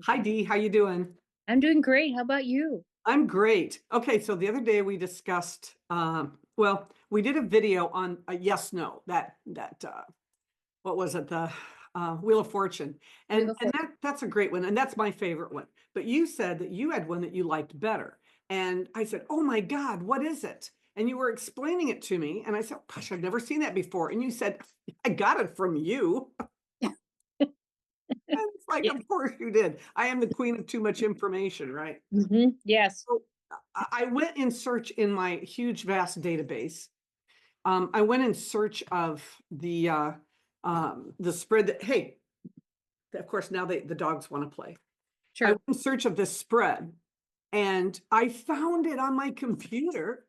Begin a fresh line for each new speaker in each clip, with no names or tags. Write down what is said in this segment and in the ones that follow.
Hi Dee, how you doing?
I'm doing great. How about you?
I'm great. Okay, so the other day we discussed, well, we did a video on a yes, no, what was it, the Wheel of Fortune,
Wheel
and
of
and
Fortune.
that's a great one, and that's my favorite one. But you said that you had one that you liked better, and I said, "Oh my God, what is it?" And you were explaining it to me, and I said, "Gosh, I've never seen that before." And you said, "I got it from you." And it's like,
Yeah.
of course you did. I am the queen of too much information, right?
Yes.
So I went in search in my huge, vast database. I went in search of the spread that, hey, of course, now the dogs want to play. I went
Sure.
in search of this spread and I found it on my computer.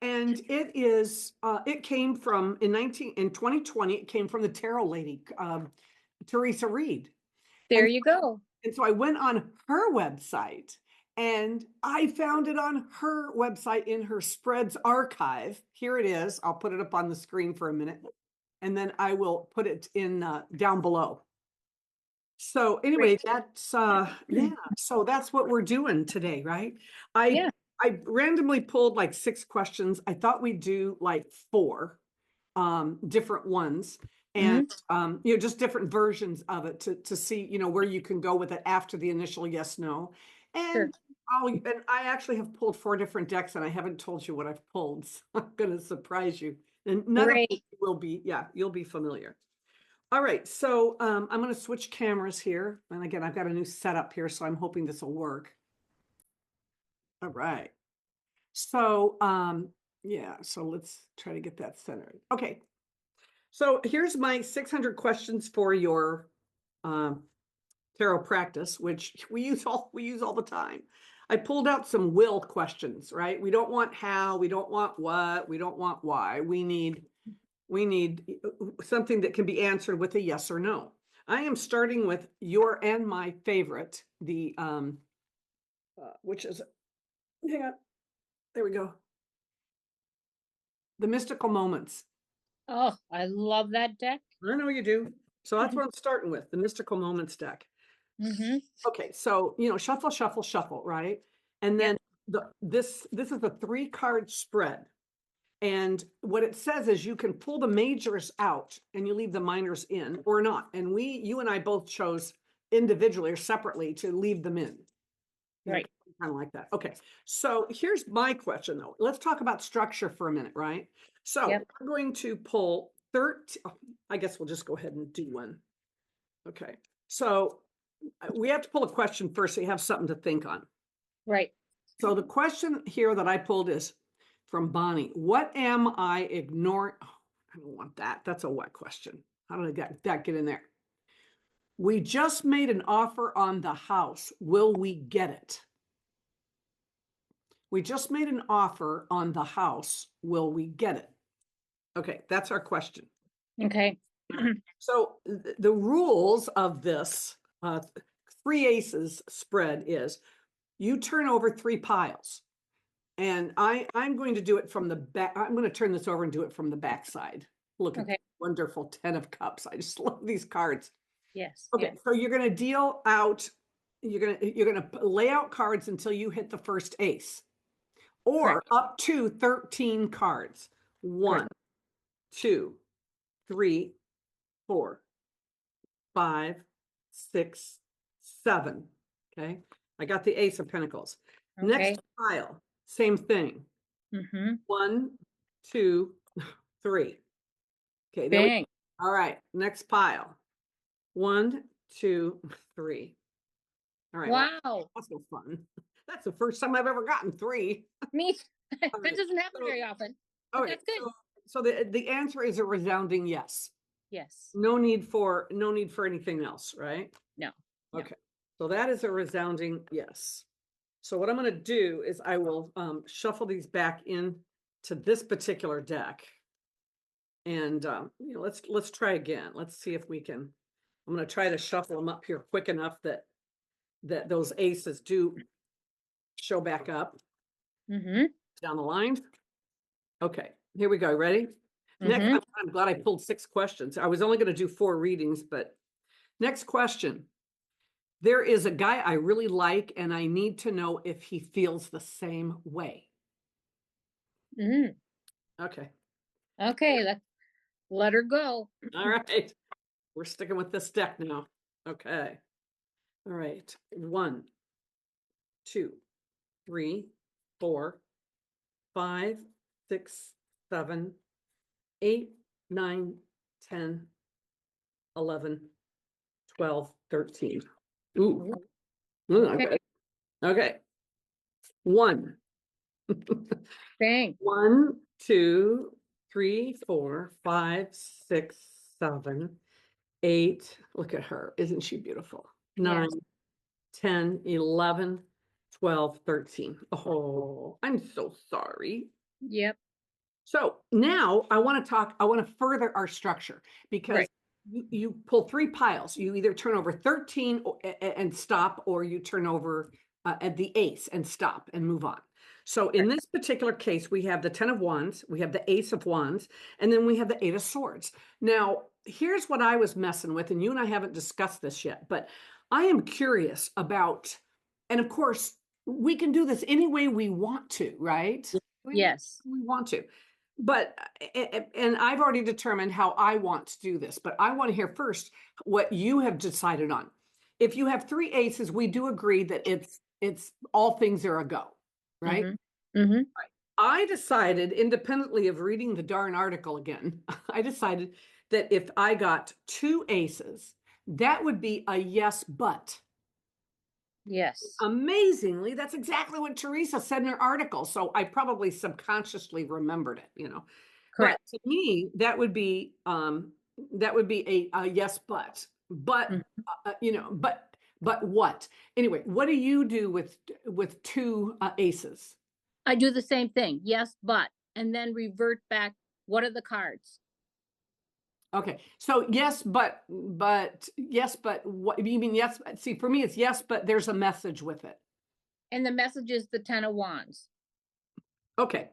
And it came from in 2020, it came from the tarot lady, Theresa Reed.
There
And
you go.
And so I went on her website and I found it on her website in her spreads archive. Here it is. I'll put it up on the screen for a minute and then I will put it in down below. So anyway,
Great.
so that's what we're doing today, right? I
Yeah.
I randomly pulled like 6 questions. I thought we'd do like four different ones and
hmm
just different versions of it to see where you can go with it after the initial yes no.
Sure.
And I actually have pulled 4 different decks and I haven't told you what I've pulled, so I'm going to surprise you, and none of them
Great.
will be, yeah, you'll be familiar. All right, so I'm going to switch cameras here, and again I've got a new setup here, so I'm hoping this will work. All right, so yeah, so let's try to get that centered. Okay. So here's my 600 questions for your um, tarot practice, which we use all the time. I pulled out some will questions, right? We don't want how, we don't want what, we don't want why. We need something that can be answered with a yes or no. I am starting with your and my favorite, the which is, hang on, there we go, the mystical moments.
Oh, I love that deck.
I know you do. So that's what I'm starting with, the mystical moments deck.
hmm
Okay, so shuffle, shuffle, shuffle, right? And
Yep.
then this is a 3 card spread. And what it says is you can pull the majors out and you leave the minors in or not. And you and I both chose individually or separately to leave them in.
Right.
Kind of like that. Okay. So here's my question though. Let's talk about structure for a minute, right? So
Yep.
we're going to pull 13. I guess we'll just go ahead and do one. Okay. So we have to pull a question first so you have something to think on.
Right.
So the question here that I pulled is from Bonnie. What am I ignoring? Oh, I don't want that. That's a what question. How did that get in there? We just made an offer on the house. Will we get it? We just made an offer on the house. Will we get it? Okay, that's our question.
Okay.
All right. So the rules of this 3 aces spread is you turn over 3 piles. And I'm going to do it from the back. I'm going to turn this over and do it from the back side. Look at the
Okay.
wonderful 10 of cups. I just love these cards.
Yes.
Okay,
Yes.
so you're going to deal out, you're going to lay out cards until you hit the first ace, or
Correct.
up to 13 cards.
Correct.
1, 2, 3, 4, 5, 6, 7. Okay, I got the Ace of Pentacles.
Okay.
Next pile, same thing.
hmm
1, 2, 3. Okay, there we
Bang.
go. All right, next pile. 1, 2, 3. All right, well,
Wow.
that's no fun. That's the first time I've ever gotten 3.
Me.
All
That
right.
doesn't happen
So,
very often, but
okay,
that's good.
so the answer is a resounding yes.
Yes.
No need for anything else, right?
No. No.
Okay. So that is a resounding yes. So what I'm going to do is I will shuffle these back in to this particular deck. And let's try again. Let's see if we can. I'm going to try to shuffle them up here quick enough that those aces do show back up
hmm
down the line. Okay, here we go. Ready? Next,
hmm
I'm glad I pulled 6 questions. I was only going to do 4 readings, but next question. There is a guy I really like, and I need to know if he feels the same way.
Mm.
Okay.
Okay, let her go.
All right. We're sticking with this deck now. Okay. All right. 1, 2, 3, 4, 5, 6, 7, 8, 9, 10, 11, 12, 13. Ooh.
Okay.
Okay. Okay. 1.
Dang.
1, 2, 3, 4, 5, 6, 7, 8. Look at her. Isn't she beautiful? 9,
Yes.
10, 11, 12, 13. Oh, I'm so sorry.
Yep.
So now I want to further our structure because
Right.
you pull 3 piles. You either turn over 13 and stop, or you turn over at the ace and stop and move on. So in this particular case, we have the 10 of wands, we have the ace of wands, and then we have the 8 of swords. Now, here's what I was messing with, and you and I haven't discussed this yet, but I am curious about, and of course, we can do this any way we want to, right?
Yes.
We want to. But, and I've already determined how I want to do this, but I want to hear first what you have decided on. If you have 3 aces, we do agree that it's all things are a go, right?
Mm-hmm. Mm-hmm.
I decided, independently of reading the darn article again, I decided that if I got 2 aces, that would be a yes, but.
Yes.
Amazingly, that's exactly what Theresa said in her article. So I probably subconsciously remembered it. But
Correct.
to me, that would be a yes, but
Mhm.
but what? Anyway, what do you do with 2 aces?
I do the same thing. Yes, but, and then revert back. What are the cards?
Okay, so yes, but yes, but what you mean? Yes, see, for me, it's yes, but there's a message with it.
And the message is the 10 of wands.
Okay,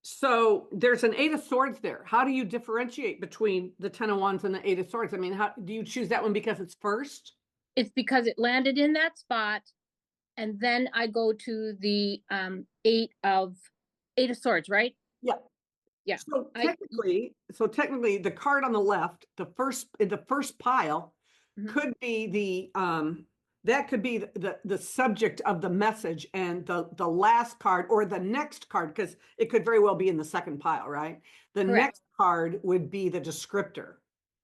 so there's an 8 of swords there. How do you differentiate between the 10 of wands and the 8 of swords? I mean, how do you choose that one because it's first?
It's because it landed in that spot. And then I go to the eight of swords, right?
Yeah.
Yeah. I
So technically, the card on the left, the first pile,
Mhm.
could be that could be the subject of the message, and the last card or the next card, because it could very well be in the second pile, right? The
Correct.
next card would be the descriptor,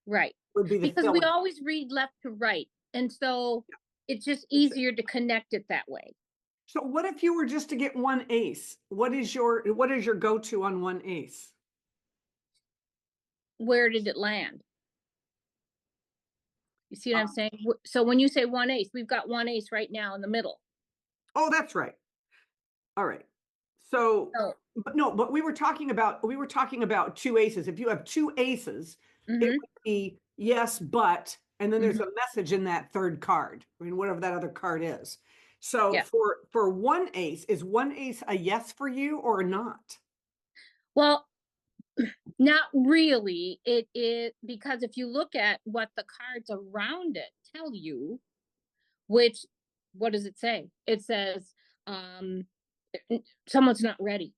Right.
would be the
Because we
fill-in.
always read left to right. And so it's just
That's it.
easier to connect it that way.
So what if you were just to get 1 ace? What is your go-to on 1 ace?
Where did it land? You see what I'm
Um,
saying? So when you say 1 ace, we've got 1 ace right now in the middle.
oh, that's right. All right. So,
So,
but no, but we were talking about 2 aces. If you have 2 aces, it
mhm,
would be yes, but, and then there's
mhm,
a message in that third card. I mean, whatever that other card is. So
yeah.
for 1 ace, is 1 ace a yes for you or not?
Well, not really. It is because if you look at what the cards around it tell you, which what does it say? It says um someone's not ready.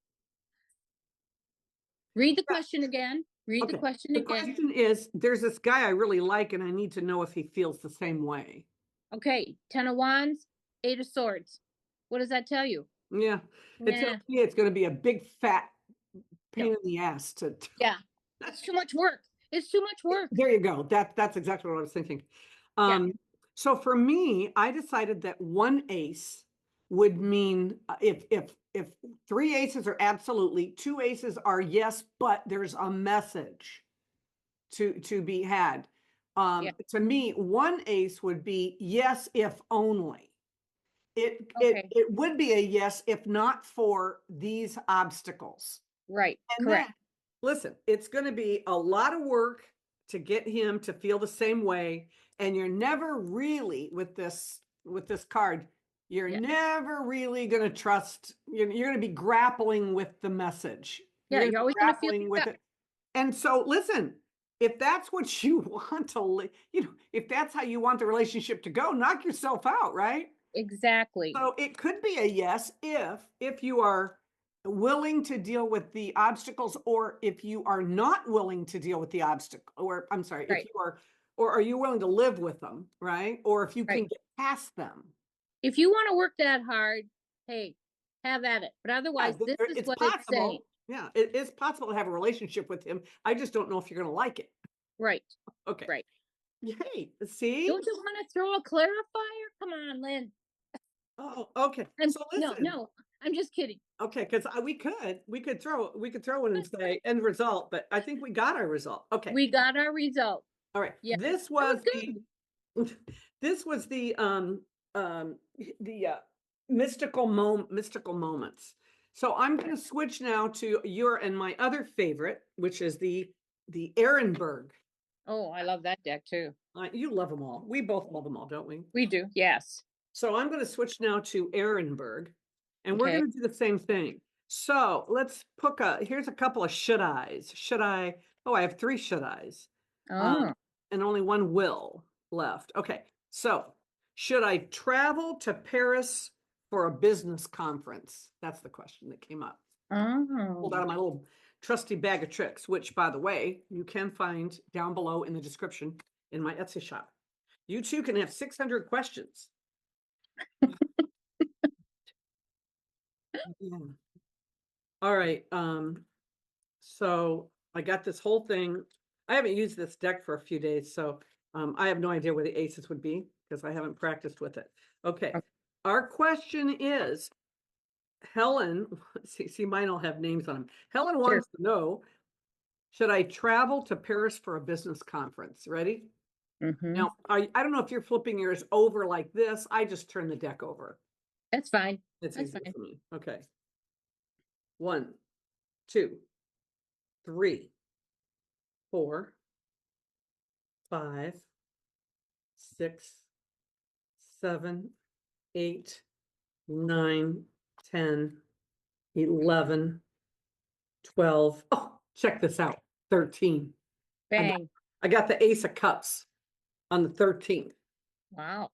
Read the question again. Read the
Okay.
question
The
again.
question is, there's this guy I really like, and I need to know if he feels the same way.
Okay, 10 of wands, 8 of swords. What does that tell you?
Yeah. It tells
Nah,
me it's going to be a big fat
no.
pain in the ass to
Yeah, it's too much work. It's too much work.
There you go. That's exactly what I was thinking.
Yeah,
So for me, I decided that 1 ace would mean if 3 aces are absolutely, 2 aces are yes, but there's a message to be had.
yeah.
To me, 1 ace would be yes, if only.
Okay,
It would be a yes if not for these obstacles.
right,
And then,
correct.
listen, it's going to be a lot of work to get him to feel the same way. And you're never really with this card, you're
Yeah,
never really going to trust. You're going to be grappling with the message. You're
yeah.
going to
You're
be
always gonna feel
grappling with
stuck.
it. And so, listen, if that's what you want to, if that's how you want the relationship to go, knock yourself out, right?
Exactly.
So it could be a yes if you are willing to deal with the obstacles, or if you are not willing to deal with the obstacle, or I'm sorry, if
Right.
you are, or are you willing to live with them, right? Or if you can
Right.
get past them.
If you want to work that hard, hey, have at it. But
Yeah,
otherwise, this is
it's
what it's saying.
possible. Yeah, it is possible to have a relationship with him. I just don't know if you're going to like it.
Right.
Okay.
Right.
Yay. See?
Don't you want to throw a clarifier? Come on, Lynn.
Oh, okay. So
No,
listen.
no, I'm just kidding.
Okay, because we could throw it and say end result, but I think we got our result. Okay.
We got our result.
All right.
Yeah,
This
that
was
was
the
good.
this was the mystical moments. So I'm going to switch now to your and my other favorite, which is the Ehrenberg.
Oh, I love that deck too.
You love them all. We both love them all, don't we?
We do. Yes.
So I'm going to switch now to Ehrenberg, and we're
Okay.
going to do the same thing. So let's here's a couple of should I's. Should I? Oh, I have 3 should I's.
Oh.
And only 1 will left. Okay. So should I travel to Paris for a business conference? That's the question that came up. Pulled out
Oh.
of my little trusty bag of tricks, which, by the way, you can find down below in the description in my Etsy shop. You too can have 600 questions. Yeah. All right. So I got this whole thing. I haven't used this deck for a few days, so I have no idea where the aces would be because I haven't practiced with it. Okay. Our question is, Helen, see, mine will have names on them. Helen
Sure.
wants to know, should I travel to Paris for a business conference? Ready?
Mm-hmm.
Now, I don't know if you're flipping yours over like this. I just turn the deck over.
That's fine.
It's
That's
easier
fine.
for me. Okay. 1, 2, 3, 4, 5, 6, 7, 8, 9, 10, 11, 12. Oh, check this out. 13.
Bang.
I got the Ace of Cups on the 13th.
Wow.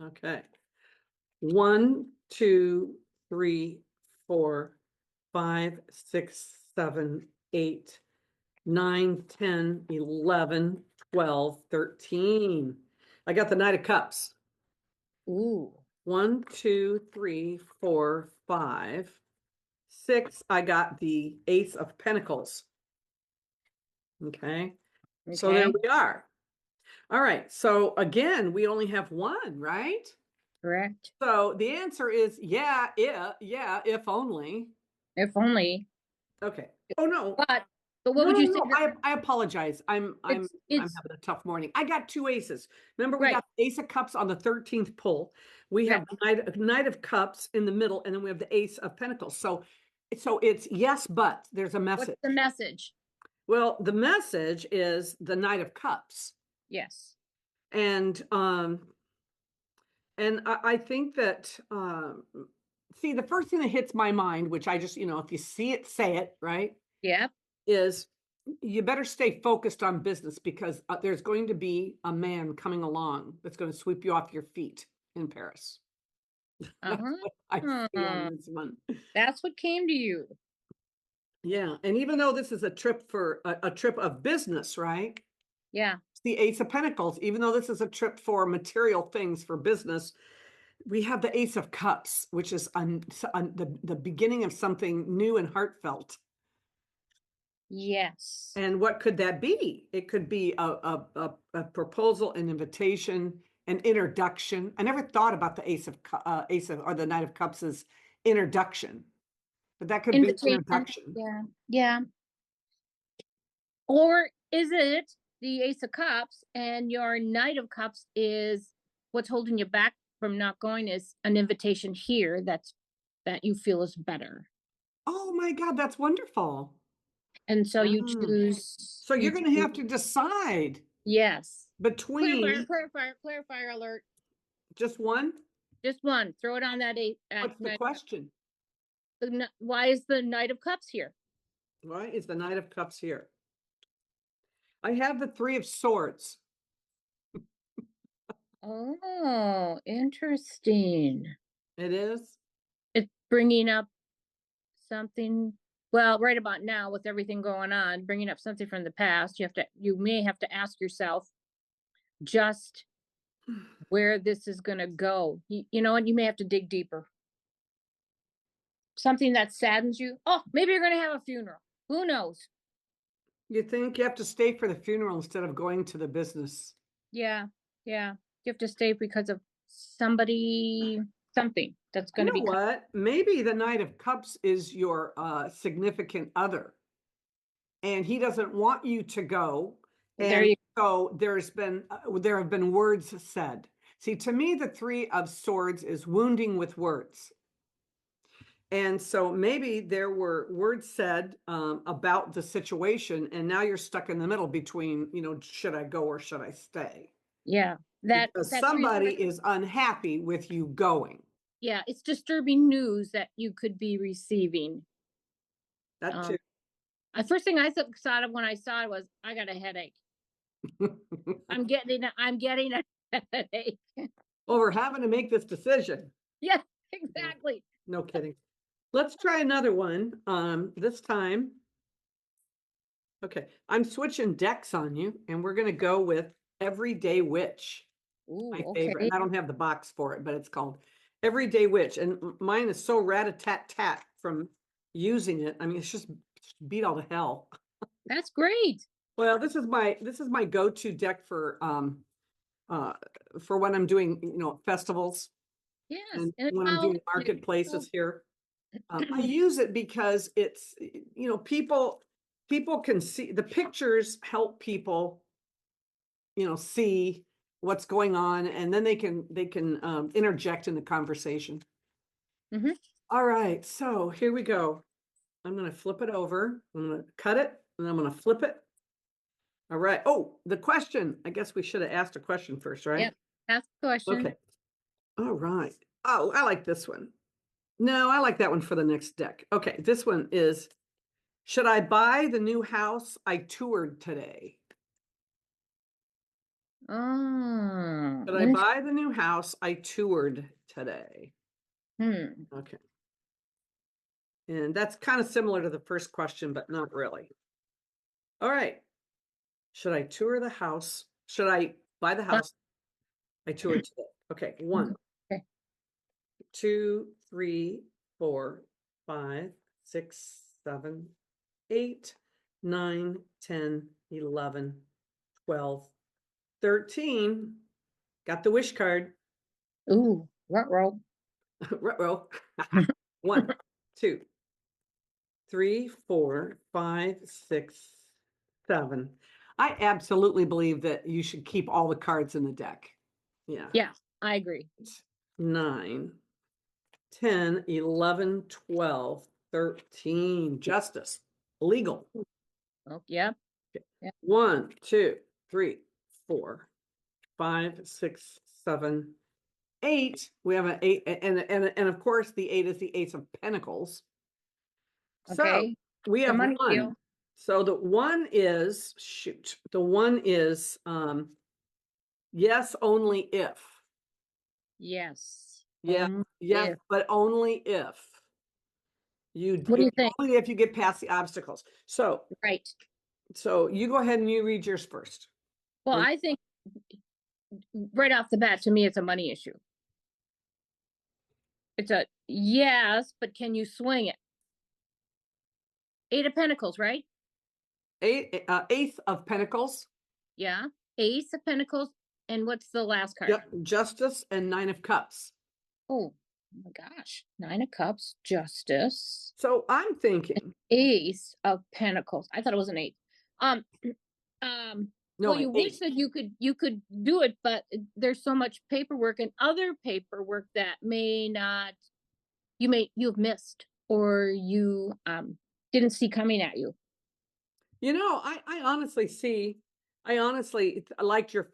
Okay. 1, 2, 3, 4, 5, 6, 7, 8, 9, 10, 11, 12, 13. I got the Knight of Cups.
Ooh.
1, 2, 3, 4, 5, 6. I got the Ace of Pentacles. Okay. So there
Okay.
we are. All right. So again, we only have 1, right?
Correct.
So the answer is yeah, if only.
If only.
Okay. Oh no.
But what
No,
would
no,
you say?
no. I apologize. I'm
It's
having a tough morning. I got 2 aces. Remember, we
right.
got the Ace of Cups on the 13th pull. We have the Knight of Cups in the middle, and then we have the Ace of Pentacles. So it's yes, but there's a message.
What's the message?
Well, the message is the Knight of Cups.
Yes.
And I think that see, the first thing that hits my mind, which I just, if you see it, say it, right?
Yep.
Is you better stay focused on business, because there's going to be a man coming along that's going to sweep you off your feet in Paris. That's what I see on this one.
That's what came to you.
Yeah. And even though this is a trip for a trip of business, right?
Yeah.
The Ace of Pentacles, even though this is a trip for material things for business, we have the Ace of Cups, which is the beginning of something new and heartfelt.
Yes.
And what could that be? It could be a proposal, an invitation, an introduction. I never thought about the Ace of or the Knight of Cups as introduction, but that could be an
Invitation.
introduction.
Yeah. Yeah. Or is it the Ace of Cups and your Knight of Cups is what's holding you back from not going, is an invitation here that you feel is better.
Oh my God, that's wonderful.
And so you
Mm.
choose.
So you're going to have to decide
Yes.
between
Clarifier alert.
just one.
Just one. Throw it on that eight.
What's the question?
Why is the Knight of Cups here?
Why is the Knight of Cups here? I have the 3 of swords.
Oh, interesting.
It is?
It's bringing up something, well, right about now with everything going on, bringing up something from the past. You may have to ask yourself just where this is going to go. You know what? You may have to dig deeper. Something that saddens you. Oh, maybe you're going to have a funeral. Who knows?
You think you have to stay for the funeral instead of going to the business?
Yeah, yeah. You have to stay because of somebody, something that's
You
going to
know
be coming.
what? Maybe the Knight of Cups is your significant other, and he doesn't want you to go.
There
And
you
so there have been words said. See, to me, the 3 of swords is wounding with words. And so maybe there were words said about the situation, and now you're stuck in the middle between, should I go or should I stay?
Yeah.
Because
That three
somebody
swords,
is unhappy with you going.
yeah, it's disturbing news that you could be receiving.
That
Um,
too.
the first thing I thought of when I saw it was, I got a headache. I'm getting a headache.
Well, we're having to make this decision.
Yeah,
Yeah,
exactly.
no kidding. Let's try another one. This time, okay, I'm switching decks on you, and we're gonna go with Everyday Witch.
Ooh,
My favorite.
okay.
And I don't have the box for it, but it's called Everyday Witch. And mine is so rat-a-tat-tat from using it. I mean, it's just beat all to hell.
That's great.
Well, this is my go-to deck uh for when I'm doing, festivals
Yes.
and
And
when I'm
how
doing marketplaces here. I
how-
use it because it's, people can see the pictures, help people, see what's going on, and then they can interject in the conversation.
Mhm.
All right, so here we go. I'm gonna flip it over. I'm gonna cut it, and I'm gonna flip it. All right. Oh, the question. I guess we should have asked a question first, right?
Yep. Ask a question.
Okay. All right. Oh, I like this one. No, I like that one for the next deck. Okay, this one is, should I buy the new house I toured today?
Oh,
Should I buy the new house I toured today?
hmm.
Okay. And that's kind of similar to the first question, but not really. All right. Should I tour the house? Should I buy the house I toured today? Okay. 1,
Okay.
2, 3, 4, 5, 6, 7, 8, 9, 10, 11, 12, 13. Got the wish card.
Ooh, ruh-roh.
Ruh-roh. 1, 2, 3, 4, 5, 6, 7. I absolutely believe that you should keep all the cards in the deck. Yeah.
Yeah, I agree.
9, 10, 11, 12, 13. Justice. Legal.
Oh, yeah.
Okay.
Yeah.
1, 2, 3, 4, 5, 6, 7, 8. We have an 8, and of course the 8 is the Ace of Pentacles. So
Okay.
we
The
have
money
1.
deal.
So the 1 is, shoot, the 1 is yes, only if.
Yes.
Yeah, yes,
If.
but only if
What do you think?
only if you get past the obstacles. So
Right.
you go ahead and you read yours first.
Well,
Or-
I think right off the bat, to me, it's a money issue. It's a yes, but can you swing it? 8 of Pentacles, right?
Ace of Pentacles.
Yeah. Ace of Pentacles. And what's the last card?
Yep, Justice and 9 of Cups.
Oh my gosh. 9 of Cups, Justice,
So I'm thinking,
Ace of Pentacles. I thought it was an 8. Um,
no,
well,
an
you wish
8.
that you could do it, but there's so much paperwork and other paperwork that may not you've missed or you didn't see coming at you.
I honestly liked your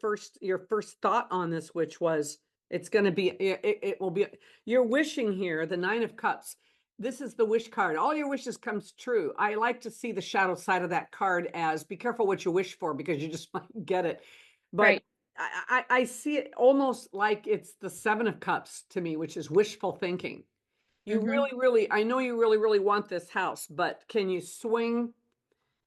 first thought on this, which was it's going to be, it will be, you're wishing here, the 9 of Cups. this is the wish card. All your wishes comes true. I like to see the shadow side of that card as be careful what you wish for because you just might get it. But
Right.
I see it almost like it's the Seven of Cups to me, which is wishful thinking. You
Mhm.
really, I know you really want this house, but can you swing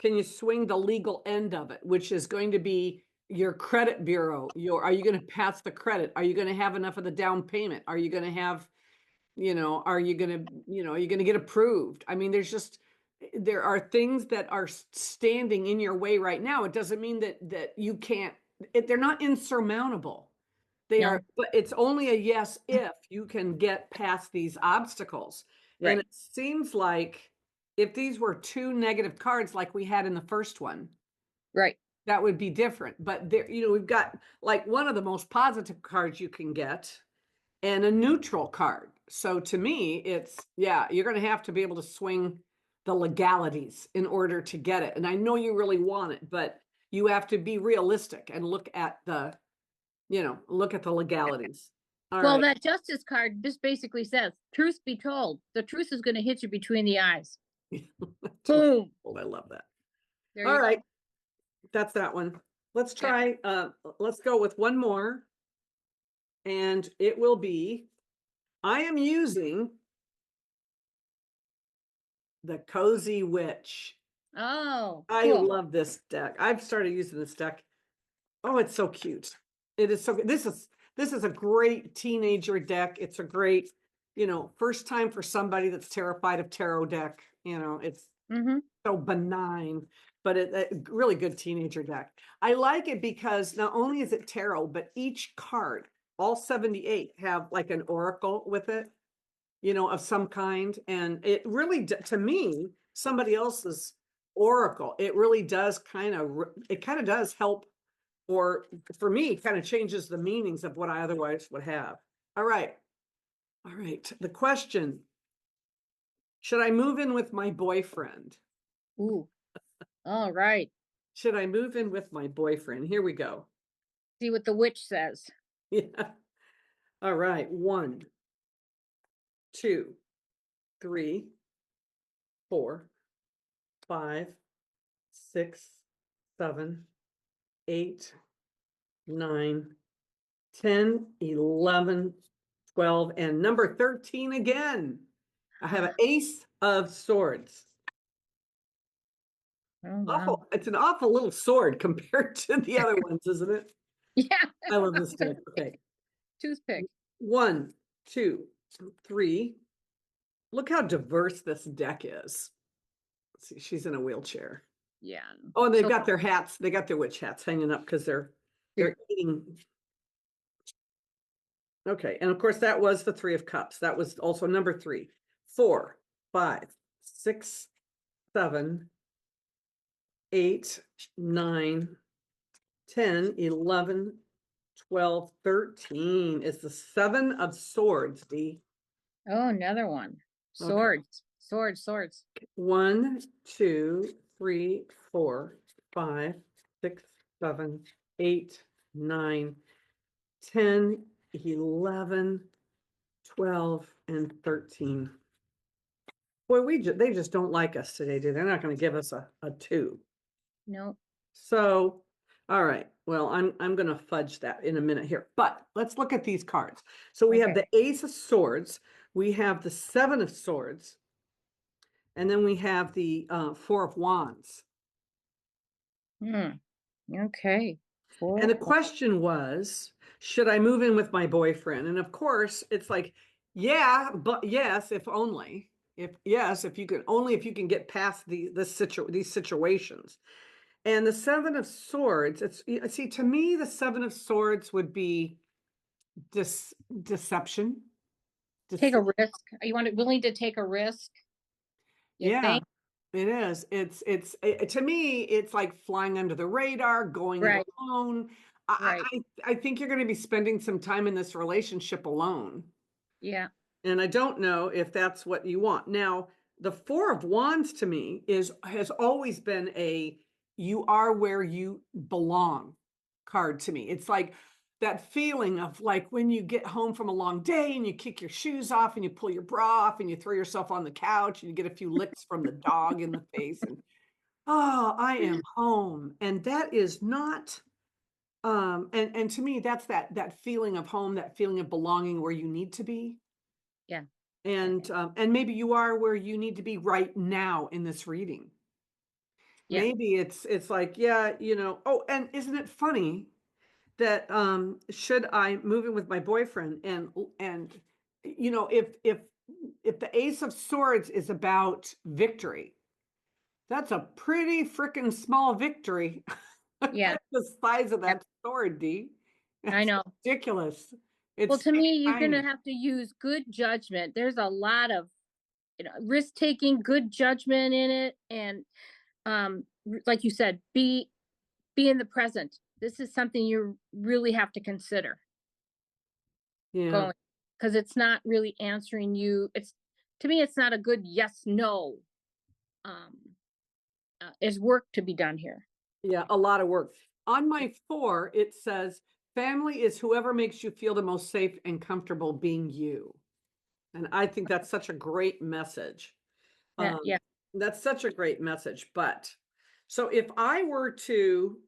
the legal end of it, which is going to be your credit bureau? Are you going to pass the credit? Are you going to have enough of the down payment? Are you going to have, are you going to, are you going to get approved? I mean, there are things that are standing in your way right now. It doesn't mean that you can't, they're not insurmountable. They are,
No.
but it's only a yes if you can get past these obstacles. And
Right.
it seems like if these were two negative cards like we had in the first one,
Right.
that would be different. But there, we've got like one of the most positive cards you can get and a neutral card. So to me, it's, yeah, you're going to have to be able to swing the legalities in order to get it. And I know you really want it, but you have to be realistic and look at the legalities. All
Well,
right.
that justice card just basically says, truth be told, the truth is going to hit you between the eyes. Boom.
I love that.
There
All
you
right.
go.
That's that one. Let's
Yeah.
try, let's go with one more. And it will be, I am using the Cozy Witch.
Oh,
I
cool.
love this deck. I've started using this deck. Oh, it's so cute. It is so good. This is a great teenager deck. It's a great, first time for somebody that's terrified of tarot deck. It's
Mm-hmm.
so benign, but a really good teenager deck. I like it because not only is it tarot, but each card, all 78, have like an oracle with it, of some kind. And it really, to me, somebody else's oracle, it really does it kind of does help, or for me, kind of changes the meanings of what I otherwise would have. All right. All right. The question, should I move in with my boyfriend?
Ooh. All right.
Should I move in with my boyfriend? Here we go.
See what the witch says.
Yeah. All right. 1, 2, 3, 4, 5, 6, 7, 8, 9, 10, 11, 12, and number 13 again. I have an Ace of Swords.
Oh, wow.
Awful. It's an awful little sword compared to the other ones, isn't it?
Yeah.
I love this deck. Okay.
Toothpick.
1, 2, 3. Look how diverse this deck is. Let's see, she's in a wheelchair.
Yeah.
Oh, and they've
So
got their hats. They got their witch hats hanging up because they're eating. Okay, and of course that was the Three of Cups. That was also number 3, 4, 5, 6, 7, 8, 9, 10, 11, 12, 13 is the Seven of Swords, Dee.
Oh, another one.
Okay.
Swords. Swords, swords.
1, 2, 3, 4, 5, 6, 7, 8, 9, 10, 11, 12, and 13. Boy, they just don't like us today, do they? They're not going to give us a 2.
No.
So, all right. Well, I'm going to fudge that in a minute here. But let's look at these cards. So we have
Okay.
the Ace of Swords, we have the Seven of Swords, and then we have the Four of Wands.
Hmm. Okay.
And the
4.
question was, should I move in with my boyfriend? And of course, it's like, yeah, but yes, if only. If you can get past these situations. And the Seven of Swords, see, to me, the Seven of Swords would be deception.
Take a risk. Are you willing to take a risk? You
Yeah,
think?
it is. To me, it's like flying under the radar, going it
Right.
alone.
Right.
I think you're going to be spending some time in this relationship alone.
Yeah.
And I don't know if that's what you want. Now, the Four of Wands to me has always been a you are where you belong card to me. It's like that feeling of like when you get home from a long day and you kick your shoes off and you pull your bra off and you throw yourself on the couch and you get a few licks from the dog in the face and oh, I am home. And that is not and to me that's that feeling of home, that feeling of belonging where you need to be.
Yeah.
And maybe you are where you need to be right now in this reading.
Yeah.
Maybe it's like, yeah, oh, and isn't it funny that should I move in with my boyfriend and if the Ace of Swords is about victory, that's a pretty freaking small victory.
Yeah.
The size of
Yeah.
that sword, D.
I
It's
know.
ridiculous.
Well,
It's
to me, you're gonna
tiny.
have to use good judgment. There's a lot of, risk taking, good judgment in it, and like you said, be in the present. This is something you really have to consider
Yeah.
going, because it's not really answering you. It's, to me, it's not a good yes no. Um, there's work to be done here.
Yeah, a lot of work. On my 4, it says, family is whoever makes you feel the most safe and comfortable being you. And I think that's such a great message.
That,
Um,
yeah.
that's such a great message. But so if I were to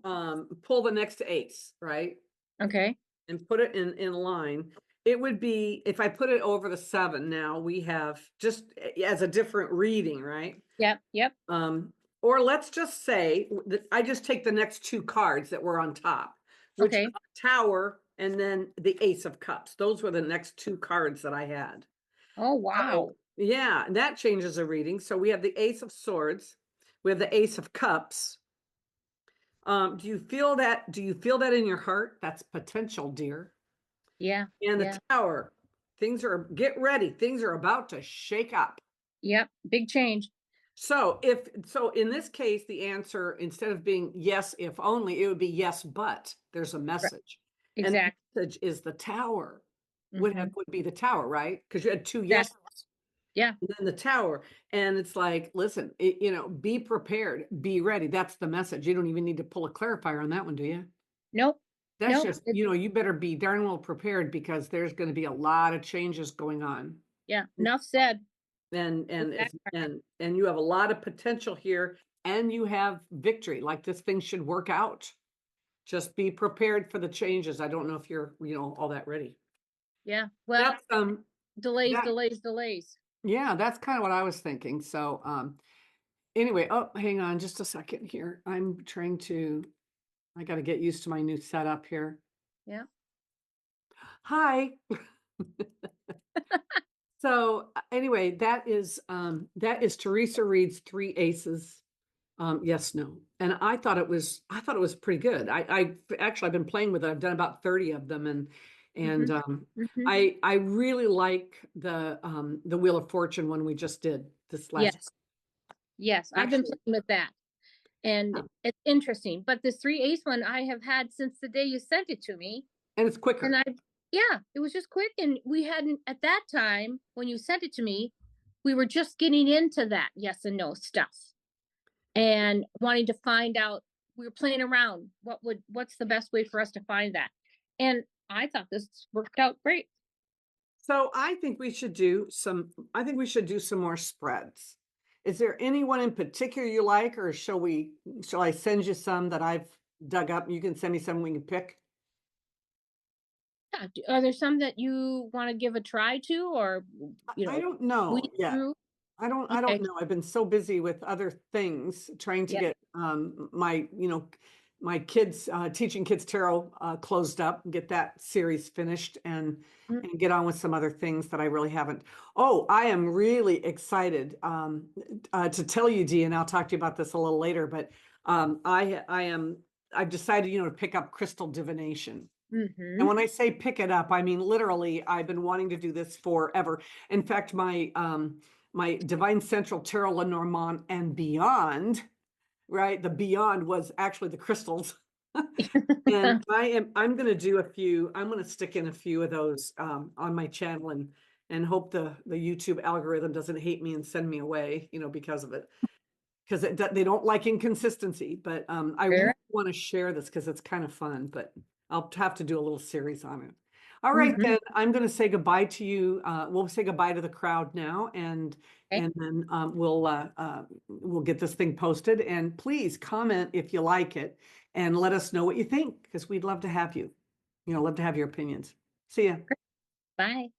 pull the next ace, right,
Okay.
and put it in line, it would be if I put it over the 7. Now we have just as a different reading, right?
Yep. Yep.
Or let's just say that I just take the next 2 cards that were on top, which
Okay.
are Tower and then the Ace of Cups. Those were the next 2 cards that I had.
Oh,
So,
wow.
yeah, and that changes the reading. So we have the Ace of Swords, we have the Ace of Cups. Do you feel that? Do you feel that in your heart? That's potential, dear.
Yeah.
And the
Yeah.
Tower. Get ready. Things are about to shake up.
Yep. Big change.
So in this case, the answer, instead of being yes, if only, it would be yes, but there's a
Right.
message. And the
Exactly.
message is the Tower
Mm-hmm.
would be the Tower, right? Because you had 2
That,
yeses
yeah.
and then the Tower. And it's like, listen, be prepared, be ready. That's the message. You don't even need to pull a clarifier on that one, do you?
Nope.
That's
Nope.
just, you better be darn well prepared because there's going to be a lot of changes going on.
Yeah. Enough said.
And and you have a lot of potential here and you have victory. Like this thing should work out. Just be prepared for the changes. I don't know if you're, all that ready.
Yeah. Well,
That's
delays,
that
delays, delays.
yeah, that's kind of what I was thinking. So anyway, oh, hang on just a second here. I got to get used to my new setup here.
Yeah.
Hi. So anyway, that is Theresa Reed's 3 Aces. Yes, no. And I thought it was pretty good. I've been playing with it. I've done about 30 of them and
Mm-hmm. Mm-hmm.
I really like the Wheel of Fortune one we just did this last.
Yes. Yes. I've been
Actually,
playing with that, and
yeah.
it's interesting. But this three ace one I have had since the day you sent it to me.
And it's quicker.
And yeah, it was just quick. And we hadn't, at that time, when you sent it to me, we were just getting into that yes and no stuff and wanting to find out. We were playing around. What's the best way for us to find that? And I thought this worked out great.
So I think we should do some more spreads. Is there anyone in particular you like, or shall I send you some that I've dug up? You can send me some we can pick.
Yeah. Are there some that you want to give a try to, or,
I don't
weed
know yet.
through?
I don't
Okay.
know. I've been so busy with other things trying to
Yeah.
get my kids teaching kids tarot closed up and get that series finished
Mm.
and get on with some other things that I really haven't. Oh, I am really excited to tell you, Dee, and I'll talk to you about this a little later, but I've decided, to pick up crystal divination. And
Mm-hmm.
when I say pick it up, I mean literally I've been wanting to do this forever. In fact, my DevineCentral Tarot Lenormand and Beyond, right? The Beyond was actually the crystals. And I'm going to stick in a few of those on my channel and hope the YouTube algorithm doesn't hate me and send me away, because of it. Because they don't like inconsistency, but I really
Fair.
want to share this because it's kind of fun. But I'll have to do a little series on it. All right,
Mhm.
then I'm going to say goodbye to you. We'll say goodbye to the crowd now, and
Okay.
then we'll get this thing posted. And please comment if you like it, and let us know what you think, because we'd love to have you. Love to have your opinions. See ya.
Bye.